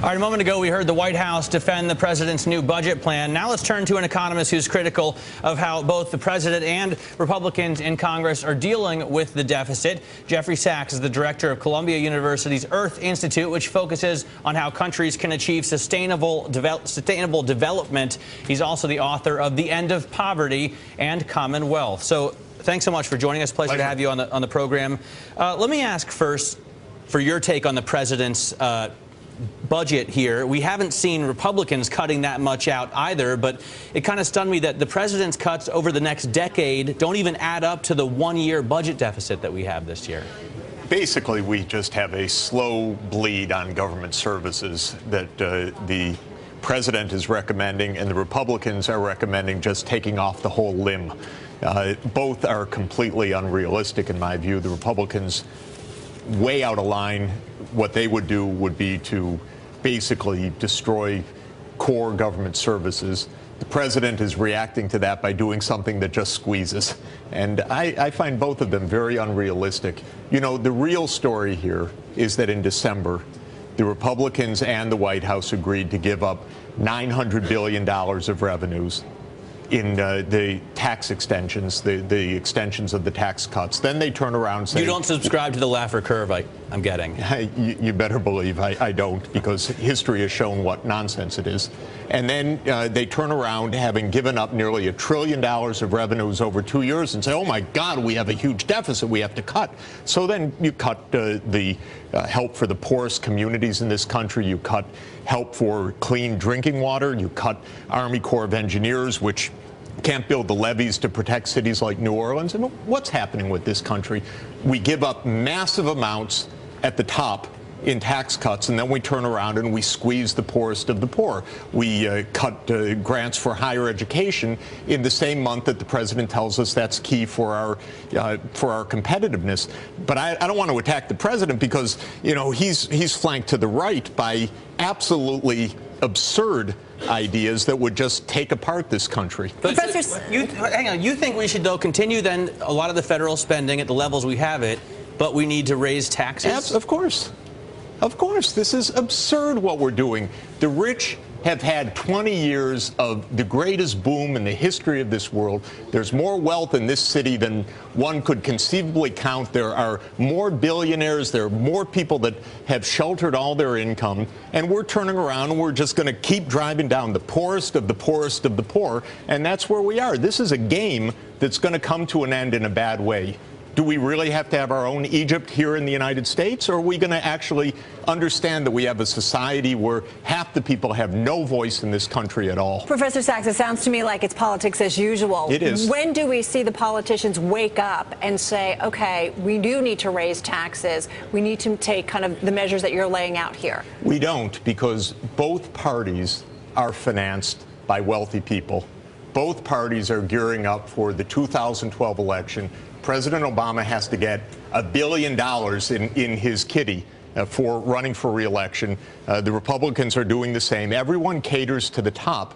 All right, a moment ago, we heard the White House defend the president's new budget plan. Now let's turn to an economist who's critical of how both the president and Republicans in Congress are dealing with the deficit. Jeffrey Sachs is the director of Columbia University's Earth Institute, which focuses on how countries can achieve sustainable development. He's also the author of The End of Poverty and Commonwealth. So thanks so much for joining us. Pleasure to have you on the program. Let me ask first for your take on the president's budget here. We haven't seen Republicans cutting that much out either, but it kind of stunned me that the president's cuts over the next decade don't even add up to the one-year budget deficit that we have this year. Basically, we just have a slow bleed on government services that the president is recommending and the Republicans are recommending just taking off the whole limb. Both are completely unrealistic in my view. The Republicans way out of line. What they would do would be to basically destroy core government services. The president is reacting to that by doing something that just squeezes. And I find both of them very unrealistic. You know, the real story here is that in December, the Republicans and the White House agreed to give up $900 billion of revenues in the tax extensions, the extensions of the tax cuts. Then they turn around and say... You don't subscribe to the Laffer curve, I'm getting. You better believe I don't, because history has shown what nonsense it is. And then they turn around, having given up nearly $1 trillion of revenues over 2 years, and say, oh my God, we have a huge deficit we have to cut. So then you cut the help for the poorest communities in this country. You cut help for clean drinking water. You cut Army Corps of Engineers, which can't build the levees to protect cities like New Orleans. And what's happening with this country? We give up massive amounts at the top in tax cuts, and then we turn around and we squeeze the poorest of the poor. We cut grants for higher education in the same month that the president tells us that's key for our competitiveness. But I don't want to attack the president because, you know, he's flanked to the right by absolutely absurd ideas that would just take apart this country. But hang on, you think we should, though, continue then a lot of the federal spending at the levels we have it, but we need to raise taxes? Of course. Of course. This is absurd what we're doing. The rich have had 20 years of the greatest boom in the history of this world. There's more wealth in this city than one could conceivably count. There are more billionaires. There are more people that have sheltered all their income. And we're turning around and we're just going to keep driving down the poorest of the poorest of the poor. And that's where we are. This is a game that's going to come to an end in a bad way. Do we really have to have our own Egypt here in the United States, or are we going to actually understand that we have a society where half the people have no voice in this country at all? Professor Sachs, it sounds to me like it's politics as usual. It is. When do we see the politicians wake up and say, okay, we do need to raise taxes, we need to take kind of the measures that you're laying out here? We don't, because both parties are financed by wealthy people. Both parties are gearing up for the 2012 election. President Obama has to get $1 billion in his kitty for running for re-election. The Republicans are doing the same. Everyone caters to the top.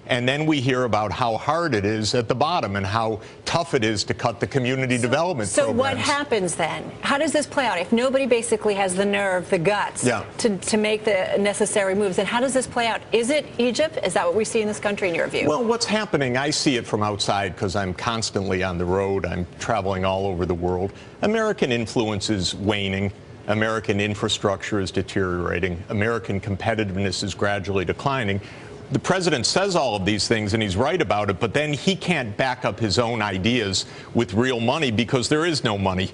And then we hear about how hard it is at the bottom and how tough it is to cut the community development programs. So what happens then? How does this play out? If nobody basically has the nerve, the guts to make the necessary moves, then how does this play out? Is it Egypt? Is that what we see in this country in your view? Well, what's happening, I see it from outside because I'm constantly on the road. I'm traveling all over the world. American influence is waning. American infrastructure is deteriorating. American competitiveness is gradually declining. The president says all of these things, and he's right about it, but then he can't back up his own ideas with real money because there is no money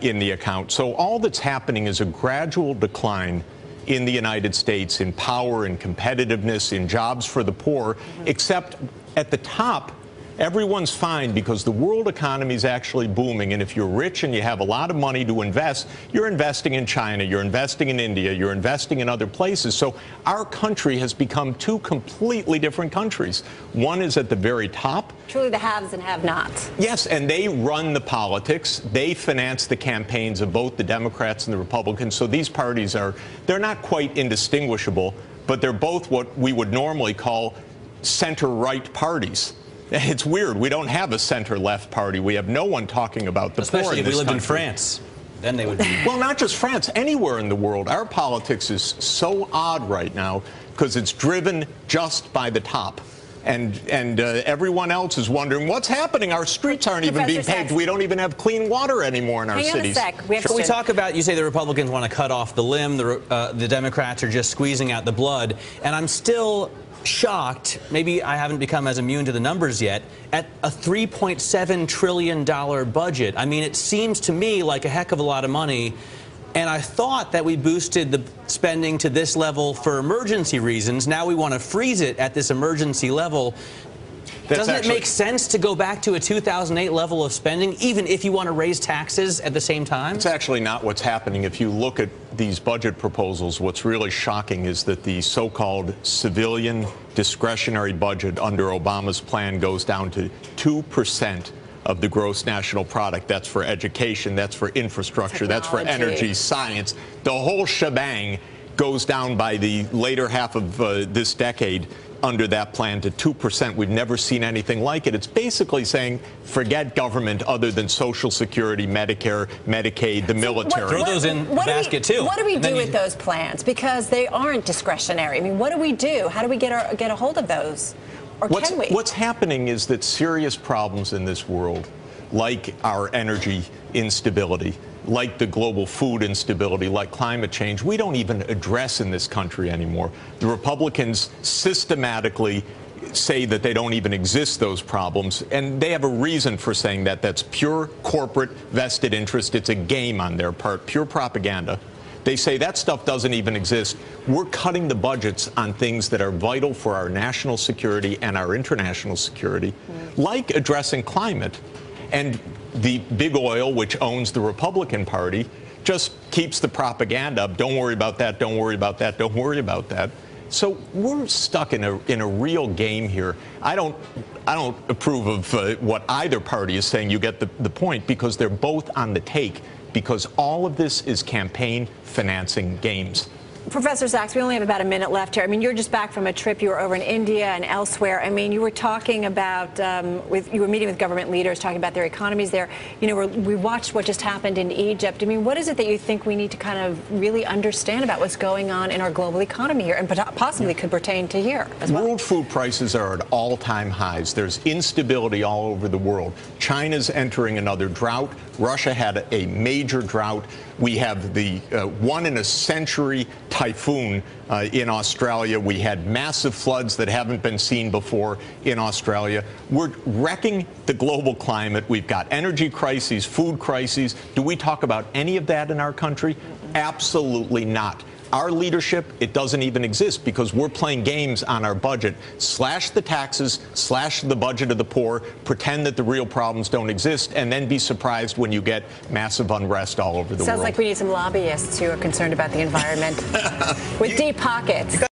in the account. So all that's happening is a gradual decline in the United States in power and competitiveness, in jobs for the poor, except at the top, everyone's fine because the world economy is actually booming. And if you're rich and you have a lot of money to invest, you're investing in China, you're investing in India, you're investing in other places. So our country has become two completely different countries. One is at the very top. Truly the haves and have-nots. Yes, and they run the politics. They finance the campaigns of both the Democrats and the Republicans. So these parties they're not quite indistinguishable, but they're both what we would normally call center-right parties. It's weird. We don't have a center-left party. We have no one talking about the poor in this country. Especially if we lived in France. then they would be. Well, not just France, anywhere in the world. Our politics is so odd right now because it's driven just by the top. And everyone else is wondering what's happening. Our streets aren't even being paved. We don't even have clean water anymore in our cities. Hang on a sec. We talk about, you say the Republicans want to cut off the limb, the Democrats are just squeezing out the blood, and I'm still shocked, maybe I haven't become as immune to the numbers yet, at a $3.7 trillion budget. I mean, it seems to me like a heck of a lot of money. And I thought that we boosted the spending to this level for emergency reasons. Now we want to freeze it at this emergency level. Doesn't it make sense to go back to a 2008 level of spending, even if you want to raise taxes at the same time? It's actually not what's happening. If you look at these budget proposals, what's really shocking is that the so-called civilian discretionary budget under Obama's plan goes down to 2% of the gross national product. That's for education, that's for infrastructure, that's for energy, science. The whole shebang goes down by the later half of this decade under that plan to 2%. We've never seen anything like it. It's basically saying forget government other than Social Security, Medicare, Medicaid, the military. Throw those in the basket too. What do we do with those plans? Because they aren't discretionary. I mean, what do we do? How do we get a hold of those? Or can we? What's happening is that serious problems in this world, like our energy instability, like the global food instability, like climate change, we don't even address in this country anymore. The Republicans systematically say that they don't even exist, those problems, and they have a reason for saying that. That's pure corporate vested interest. It's a game on their part, pure propaganda. They say that stuff doesn't even exist. We're cutting the budgets on things that are vital for our national security and our international security, like addressing climate. And the big oil, which owns the Republican Party, just keeps the propaganda up. Don't worry about that. Don't worry about that. Don't worry about that. So we're stuck in a real game here. I don't approve of what either party is saying. You get the point, because they're both on the take, because all of this is campaign financing games. Professor Sachs, we only have about a minute left here. I mean, you're just back from a trip. You were over in India and elsewhere. I mean, you were talking about, you were meeting with government leaders, talking about their economies there. You know, we watched what just happened in Egypt. I mean, what is it that you think we need to kind of really understand about what's going on in our global economy here, and possibly could pertain to here as well? World food prices are at all-time highs. There's instability all over the world. China's entering another drought. Russia had a major drought. We have the one-in-a-century typhoon in Australia. We had massive floods that haven't been seen before in Australia. We're wrecking the global climate. We've got energy crises, food crises. Do we talk about any of that in our country? Absolutely not. Our leadership, it doesn't even exist, because we're playing games on our budget. Slash the taxes, slash the budget of the poor, pretend that the real problems don't exist, and then be surprised when you get massive unrest all over the world. Sounds like we need some lobbyists who are concerned about the environment with deep pockets.